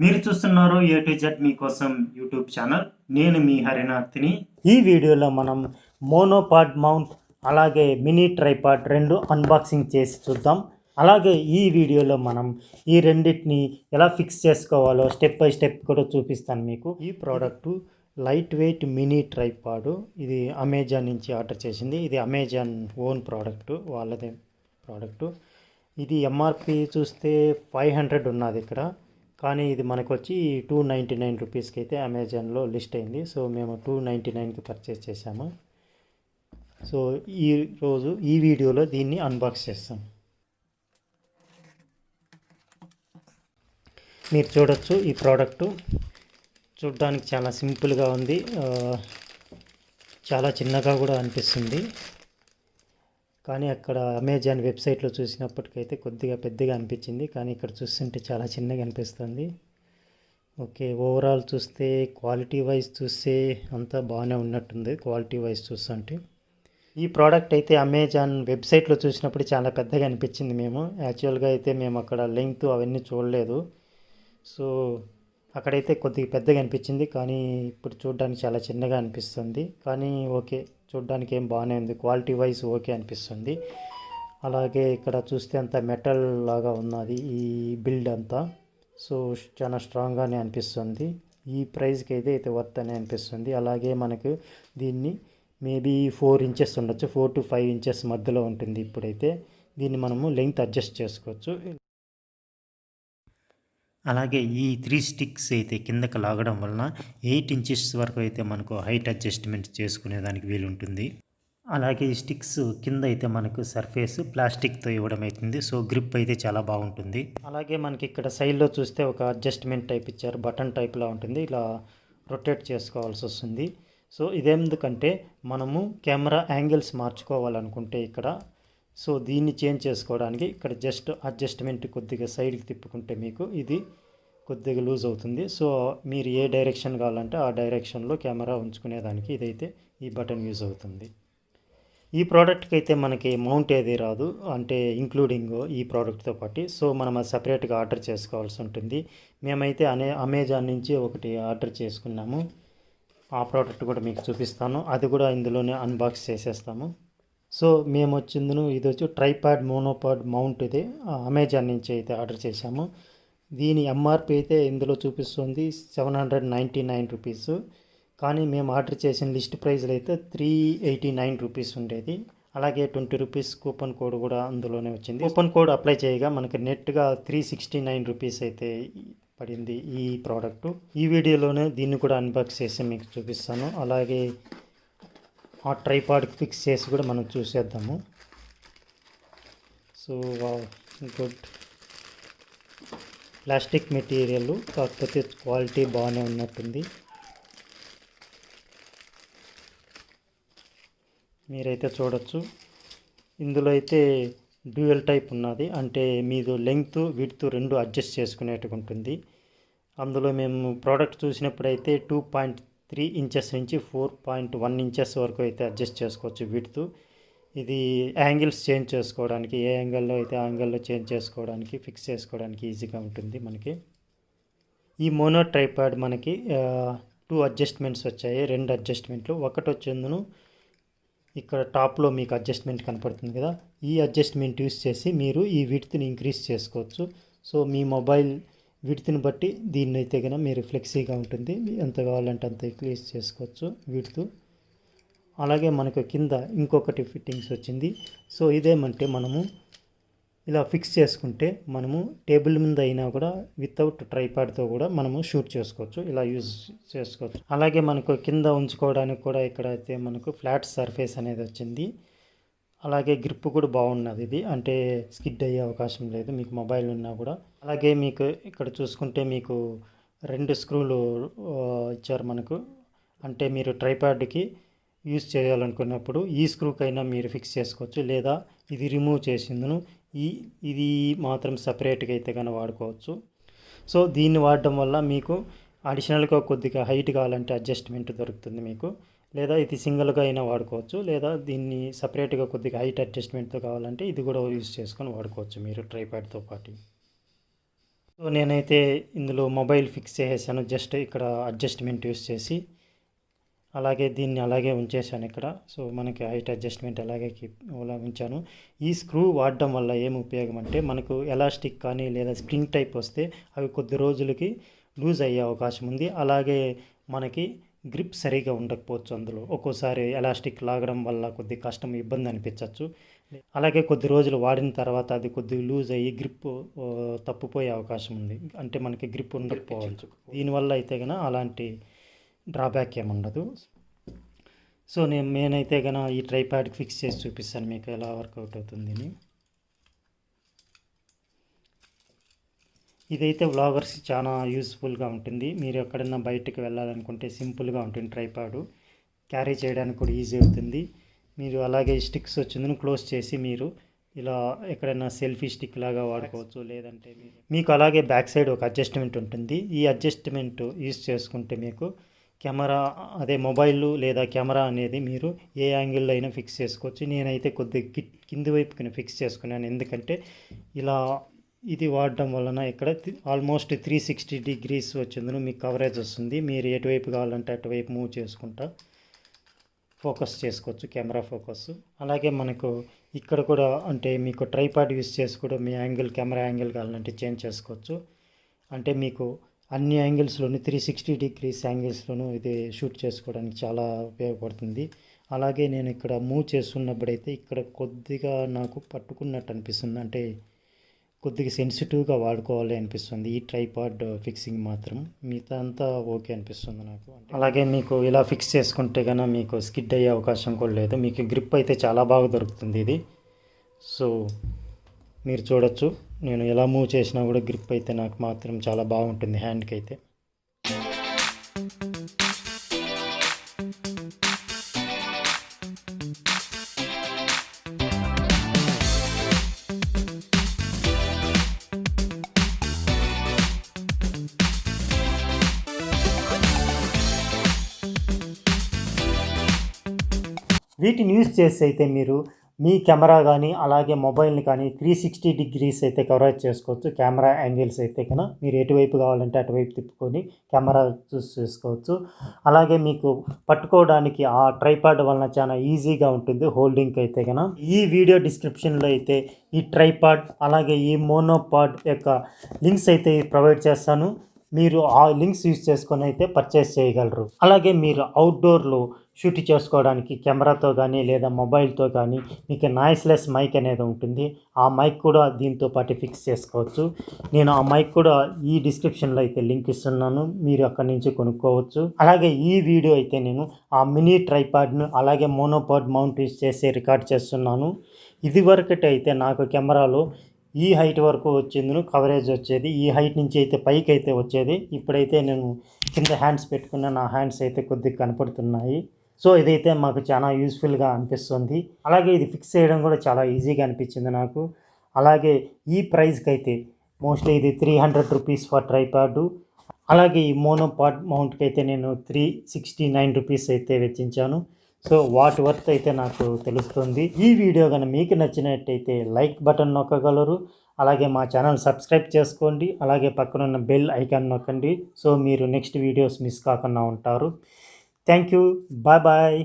మీరు చూస్తున్నారు A to Z మీకోసం యూట్యూబ్ ఛానల్. నేను మీ హరినాథ్ని. ఈ వీడియోలో మనం మోనోపాడ్ మౌంట్ అలాగే మినీ ట్రైపాడ్ రెండు అన్బాక్సింగ్ చేసి చూద్దాం. అలాగే ఈ వీడియోలో మనం ఈ రెండింటిని ఎలా ఫిక్స్ చేసుకోవాలో స్టెప్ బై స్టెప్ కూడా చూపిస్తాను మీకు. ఈ ప్రోడక్టు లైట్ వెయిట్ మినీ ట్రైపాడు. ఇది అమెజాన్ నుంచి ఆర్డర్ చేసింది. ఇది అమెజాన్ ఓన్ ప్రోడక్టు, వాళ్ళదే ప్రోడక్టు. ఇది ఎంఆర్పి చూస్తే 500 ఉన్నది ఇక్కడ, కానీ ఇది మనకు వచ్చి 299 రూపీస్కి అయితే అమెజాన్లో లిస్ట్ అయింది. సో మేము 299కి పర్చేస్ చేసాము. సో ఈరోజు ఈ వీడియోలో దీన్ని అన్బాక్స్ చేస్తాం. మీరు చూడొచ్చు, ఈ ప్రోడక్టు చూడడానికి చాలా సింపుల్గా ఉంది, చాలా చిన్నగా కూడా అనిపిస్తుంది. కానీ అక్కడ అమెజాన్ వెబ్సైట్లో చూసినప్పటికైతే కొద్దిగా పెద్దగా అనిపించింది, కానీ ఇక్కడ చూస్తుంటే చాలా చిన్నగా అనిపిస్తుంది. ఓకే, ఓవరాల్ చూస్తే క్వాలిటీ వైజ్ చూస్తే అంతా బాగానే ఉన్నట్టుంది. క్వాలిటీ వైజ్ చూస్తుంటే ఈ ప్రోడక్ట్ అయితే అమెజాన్ వెబ్సైట్లో చూసినప్పుడు చాలా పెద్దగా అనిపించింది. యాక్చువల్గా అయితే మేము అక్కడ లెంగ్త్ అవన్నీ చూడలేదు. సో అక్కడైతే కొద్దిగా పెద్దగా అనిపించింది, కానీ ఇప్పుడు చూడడానికి చాలా చిన్నగా అనిపిస్తుంది. కానీ ఓకే, చూడడానికి ఏం బాగానే ఉంది, క్వాలిటీ వైజ్ ఓకే అనిపిస్తుంది. అలాగే ఇక్కడ చూస్తే అంతా మెటల్ లాగా ఉన్నది ఈ బిల్డ్ అంతా. సో చాలా స్ట్రాంగ్గానే అనిపిస్తుంది. ఈ ప్రైస్కి అయితే వర్త్ అనే అనిపిస్తుంది. అలాగే మనకు దీన్ని మేబీ 4 ఇంచెస్ ఉండొచ్చు, 4 to 5 ఇంచెస్ మధ్యలో ఉంటుంది. ఇప్పుడైతే దీన్ని మనము లెంగ్త్ అడ్జస్ట్ చేసుకోవచ్చు. అలాగే ఈ 3 స్టిక్స్ అయితే కిందకి లాగడం వలన 8 ఇంచెస్ వరకు అయితే మనకు హైట్ అడ్జస్ట్మెంట్ చేసుకునేదానికి వీలుంటుంది. అలాగే ఈ స్టిక్స్ కింద అయితే మనకు సర్ఫేస్ ప్లాస్టిక్తో ఇవ్వడం అవుతుంది. సో గ్రిప్ అయితే చాలా బాగుంటుంది. అలాగే మనకి ఇక్కడ సైడ్లో చూస్తే ఒక అడ్జస్ట్మెంట్ టైప్ ఇచ్చారు, బటన్ టైప్లా ఉంటుంది. ఇలా రొటేట్ చేసుకోవాల్సి వస్తుంది. సో ఇదేందుకంటే మనము కెమెరా యాంగిల్స్ మార్చుకోవాలనుకుంటే ఇక్కడ, సో దీన్ని చేంజ్ చేసుకోవడానికి ఇక్కడ జస్ట్ అడ్జస్ట్మెంట్ కొద్దిగా సైడ్కి తిప్పుకుంటే మీకు ఇది కొద్దిగా లూజ్ అవుతుంది. సో మీరు ఏ డైరెక్షన్ కావాలంటే ఆ డైరెక్షన్లో కెమెరా ఉంచుకునేదానికి ఇదైతే ఈ బటన్ యూజ్ అవుతుంది. ఈ ప్రోడక్ట్కి అయితే మనకి మౌంట్ ఏది రాదు, అంటే ఇంక్లూడింగ్ ఈ ప్రోడక్ట్తో పాటు. సో మనం అది సపరేట్గా ఆర్డర్ చేసుకోవాల్సి ఉంటుంది. మేమైతే అమెజాన్ నుంచి ఒకటి ఆర్డర్ చేసుకున్నాము. ఆ ప్రోడక్ట్ కూడా మీకు చూపిస్తాను, అది కూడా ఇందులోనే అన్బాక్స్ చేసేస్తాము. సో మేము వచ్చిందును ఇది వచ్చి ట్రైపాడ్ మోనోపాడ్ మౌంట్, ఇది అమెజాన్ నుంచి అయితే ఆర్డర్ చేశాము. దీని ఎంఆర్పి అయితే ఇందులో చూపిస్తుంది 799 రూపీస్, కానీ మేము ఆర్డర్ చేసిన లిస్ట్ ప్రైస్లో అయితే 389 రూపీస్ ఉండేది. అలాగే 20 రూపీస్ కూపన్ కోడ్ కూడా అందులోనే వచ్చింది. కూపన్ కోడ్ అప్లై చేయగా మనకి నెట్గా 369 రూపీస్ అయితే పడింది ఈ ప్రోడక్టు. ఈ వీడియోలోనే దీన్ని కూడా అన్బాక్స్ చేసి మీకు చూపిస్తాను. అలాగే ఆ ట్రైపాడ్ ఫిక్స్ చేసి కూడా మనం చూసేద్దాము. సో గుడ్ ప్లాస్టిక్ మెటీరియల్, కాకపోతే క్వాలిటీ బాగానే ఉన్నట్టుంది. మీరైతే చూడొచ్చు, ఇందులో అయితే డ్యూయల్ టైప్ ఉన్నది, అంటే మీరు లెంగ్త్ విడ్త్ రెండు అడ్జస్ట్ చేసుకునేట్టుగా ఉంటుంది. అందులో మేము ప్రోడక్ట్ చూసినప్పుడైతే 2.3 ఇంచెస్ నుంచి 4.1 ఇంచెస్ వరకు అయితే అడ్జస్ట్ చేసుకోవచ్చు విడ్త్. ఇది యాంగిల్స్ చేంజ్ చేసుకోవడానికి, ఏ యాంగిల్లో అయితే ఆ యాంగిల్లో చేంజ్ చేసుకోవడానికి, ఫిక్స్ చేసుకోవడానికి ఈజీగా ఉంటుంది మనకి. ఈ మోనో ట్రైపాడ్ మనకి 2 అడ్జస్ట్మెంట్స్ వచ్చాయి, 2 అడ్జస్ట్మెంట్లు. ఒకటి వచ్చేందును ఇక్కడ టాప్లో మీకు అడ్జస్ట్మెంట్ కనపడుతుంది కదా, ఈ అడ్జస్ట్మెంట్ యూస్ చేసి మీరు ఈ విడ్త్ని ఇంక్రీజ్ చేసుకోవచ్చు. సో మీ మొబైల్ విడ్త్ని బట్టి దీన్ని అయితే కనుక మీరు ఫ్లెక్సీగా ఉంటుంది, ఎంత కావాలంటే అంత ఇంక్రీజ్ చేసుకోవచ్చు విడ్త్. అలాగే మనకు కింద ఇంకొకటి ఫిట్టింగ్స్ వచ్చింది. సో ఇదేమంటే మనము ఇలా ఫిక్స్ చేసుకుంటే మనము టేబుల్ మీద అయినా కూడా వితౌట్ ట్రైపాడ్తో కూడా మనము షూట్ చేసుకోవచ్చు, ఇలా యూజ్ చేసుకోవచ్చు. అలాగే మనకు కింద ఉంచుకోవడానికి కూడా ఇక్కడ అయితే మనకు ఫ్లాట్ సర్ఫేస్ అనేది వచ్చింది. అలాగే గ్రిప్ కూడా బాగున్నది, ఇది అంటే స్కిడ్ అయ్యే అవకాశం లేదు మీకు మొబైల్ ఉన్నా కూడా. అలాగే మీకు ఇక్కడ చూసుకుంటే మీకు 2 స్క్రూలు ఇచ్చారు మనకు, అంటే మీరు ట్రైపాడ్కి యూజ్ చేయాలనుకున్నప్పుడు ఈ స్క్రూకైనా మీరు ఫిక్స్ చేసుకోవచ్చు, లేదా ఇది రిమూవ్ చేసిందును ఇది మాత్రం సపరేట్గా అయితే కానీ వాడుకోవచ్చు. సో దీన్ని వాడడం వల్ల మీకు అడిషనల్గా కొద్దిగా హైట్ కావాలంటే అడ్జస్ట్మెంట్ దొరుకుతుంది మీకు, లేదా ఇది సింగిల్గా అయినా వాడుకోవచ్చు, లేదా దీన్ని సపరేట్గా కొద్దిగా హైట్ అడ్జస్ట్మెంట్తో కావాలంటే ఇది కూడా యూజ్ చేసుకొని వాడుకోవచ్చు మీరు ట్రైపాడ్తో పాటు. సో సో నేనైతే ఇందులో మొబైల్ ఫిక్స్ చేసేసాను, జస్ట్ ఇక్కడ అడ్జస్ట్మెంట్ యూస్ చేసి. అలాగే దీన్ని అలాగే ఉంచేసాను ఇక్కడ. సో మనకి హైట్ అడ్జస్ట్మెంట్ అలాగే అలా ఉంచాను. ఈ స్క్రూ వాడడం వల్ల ఏం ఉపయోగం అంటే, మనకు ఎలాస్టిక్ కానీ లేదా స్ప్రింగ్ టైప్ వస్తే అవి కొద్ది రోజులకి లూజ్ అయ్యే అవకాశం ఉంది. అలాగే మనకి గ్రిప్ సరిగా ఉండకపోవచ్చు. అందులో ఒక్కోసారి ఎలాస్టిక్ లాగడం వల్ల కొద్ది కష్టం, ఇబ్బంది అనిపించవచ్చు. అలాగే కొద్ది రోజులు వాడిన తర్వాత అది కొద్దిగా లూజ్ అయ్యి గ్రిప్ తప్పిపోయే అవకాశం ఉంది. అంటే మనకి గ్రిప్ ఉండకపోవచ్చు. దీనివల్ల అయితే కనుక అలాంటి డ్రాబ్యాక్ ఏముండదు. సో నేనైతే కనుక ఈ ట్రైపాడ్కి ఫిక్స్ చేసి చూపిస్తాను మీకు ఎలా వర్కౌట్ అవుతుందని. ఇదైతే వ్లాగర్స్ చాలా యూస్ఫుల్గా ఉంటుంది. మీరు ఎక్కడన్నా బయటకు వెళ్ళాలనుకుంటే సింపుల్గా ఉంటుంది. ట్రైపాడు క్యారీ చేయడానికి కూడా ఈజీ అవుతుంది. మీరు అలాగే స్టిక్స్ వచ్చిందని క్లోజ్ చేసి మీరు ఇలా ఎక్కడైనా సెల్ఫీ స్టిక్ లాగా వాడుకోవచ్చు. లేదంటే మీకు అలాగే బ్యాక్ సైడ్ ఒక అడ్జస్ట్మెంట్ ఉంటుంది. ఈ అడ్జస్ట్మెంట్ యూస్ చేసుకుంటే మీకు కెమెరా, అదే మొబైల్ లేదా కెమెరా అనేది మీరు ఏ యాంగిల్లో అయినా ఫిక్స్ చేసుకోవచ్చు. నేనైతే కొద్దిగా కింది వైపుకి ఫిక్స్ చేసుకున్నాను. ఎందుకంటే ఇలా ఇది వాడడం వలన ఇక్కడ ఆల్మోస్ట్ 360 డిగ్రీస్ వచ్చిందని మీకు కవరేజ్ వస్తుంది. మీరు ఎటువైపు కావాలంటే అటువైపు మూవ్ చేసుకుంటా ఫోకస్ చేసుకోవచ్చు, కెమెరా ఫోకస్. అలాగే మనకు ఇక్కడ కూడా అంటే మీకు ట్రైపాడ్ యూస్ చేసి కూడా మీ యాంగిల్, కెమెరా యాంగిల్ కావాలంటే చేంజ్ చేసుకోవచ్చు. అంటే మీకు అన్ని యాంగిల్స్లోనూ 360 డిగ్రీస్ యాంగిల్స్లోనూ ఇది షూట్ చేసుకోవడానికి చాలా ఉపయోగపడుతుంది. అలాగే నేను ఇక్కడ మూవ్ చేస్తున్నప్పుడైతే ఇక్కడ కొద్దిగా నాకు పట్టుకున్నట్టు అనిపిస్తుంది. అంటే కొద్దిగా సెన్సిటివ్గా వాడుకోవాలి అనిపిస్తుంది ఈ ట్రైపాడ్ ఫిక్సింగ్ మాత్రం. మిగతా అంతా ఓకే అనిపిస్తుంది నాకు. అలాగే మీకు ఇలా ఫిక్స్ చేసుకుంటే కనుక మీకు స్కిడ్ అయ్యే అవకాశం కూడా లేదు. మీకు గ్రిప్ అయితే చాలా బాగా దొరుకుతుంది ఇది. సో మీరు చూడొచ్చు, నేను ఎలా మూవ్ చేసినా కూడా గ్రిప్ అయితే నాకు మాత్రం చాలా బాగుంటుంది హ్యాండ్కి అయితే. వీటిని యూజ్ చేసి అయితే మీరు మీ కెమెరా కానీ అలాగే మొబైల్ని కానీ 360 డిగ్రీస్ అయితే కవరేజ్ చేసుకోవచ్చు. కెమెరా యాంగిల్స్ అయితే కనుక మీరు ఎటువైపు కావాలంటే అటువైపు తిప్పుకొని కెమెరా చూస్ చేసుకోవచ్చు. అలాగే మీకు పట్టుకోవడానికి ఆ ట్రైపాడ్ వలన చాలా ఈజీగా ఉంటుంది హోల్డింగ్కి అయితే కనుక. ఈ వీడియో డిస్క్రిప్షన్లో అయితే ఈ ట్రైపాడ్ అలాగే ఈ మోనోపాడ్ యొక్క లింక్స్ అయితే ప్రొవైడ్ చేస్తాను. మీరు ఆ లింక్స్ యూజ్ చేసుకొని అయితే పర్చేస్ చేయగలరు. అలాగే మీరు అవుట్డోర్లో షూట్ చేసుకోవడానికి కెమెరాతో కానీ లేదా మొబైల్తో కానీ మీకు నాయిస్లెస్ మైక్ అనేది ఉంటుంది. ఆ మైక్ కూడా దీంతో పాటు ఫిక్స్ చేసుకోవచ్చు. నేను ఆ మైక్ కూడా ఈ డిస్క్రిప్షన్లో అయితే లింక్ ఇస్తున్నాను, మీరు అక్కడి నుంచి కొనుక్కోవచ్చు. అలాగే ఈ వీడియో అయితే నేను ఆ మినీ ట్రైపాడ్ను అలాగే మోనోపాడ్ మౌంట్ యూజ్ చేసి రికార్డ్ చేస్తున్నాను. ఇదివరకటి అయితే నాకు కెమెరాలో ఈ హైట్ వరకు వచ్చింది కవరేజ్ వచ్చేది. ఈ హైట్ నుంచి అయితే పైకి అయితే వచ్చేది. ఇప్పుడైతే నేను కింద హ్యాండ్స్ పెట్టుకున్న నా హ్యాండ్స్ అయితే కొద్దిగా కనపడుతున్నాయి. సో ఇదైతే మాకు చాలా యూస్ఫుల్గా అనిపిస్తుంది. అలాగే ఇది ఫిక్స్ చేయడం కూడా చాలా ఈజీగా అనిపించింది నాకు. అలాగే ఈ ప్రైస్కి అయితే మోస్ట్లీ ఇది 300 రూపీస్ ఫర్ ట్రైపాడ్. అలాగే ఈ మోనోపాడ్ మౌంట్కి అయితే నేను 369 రూపీస్ అయితే వెచ్చించాను. సో వాటి వర్త్ అయితే నాకు తెలుస్తుంది. ఈ వీడియో కనుక మీకు నచ్చినట్టయితే లైక్ బటన్ నొక్కగలరు. అలాగే మా ఛానల్ సబ్స్క్రైబ్ చేసుకోండి. అలాగే పక్కనున్న బెల్ ఐకాన్ నొక్కండి. సో మీరు నెక్స్ట్ వీడియోస్ మిస్ కాకుండా ఉంటారు. Thank you. Bye bye.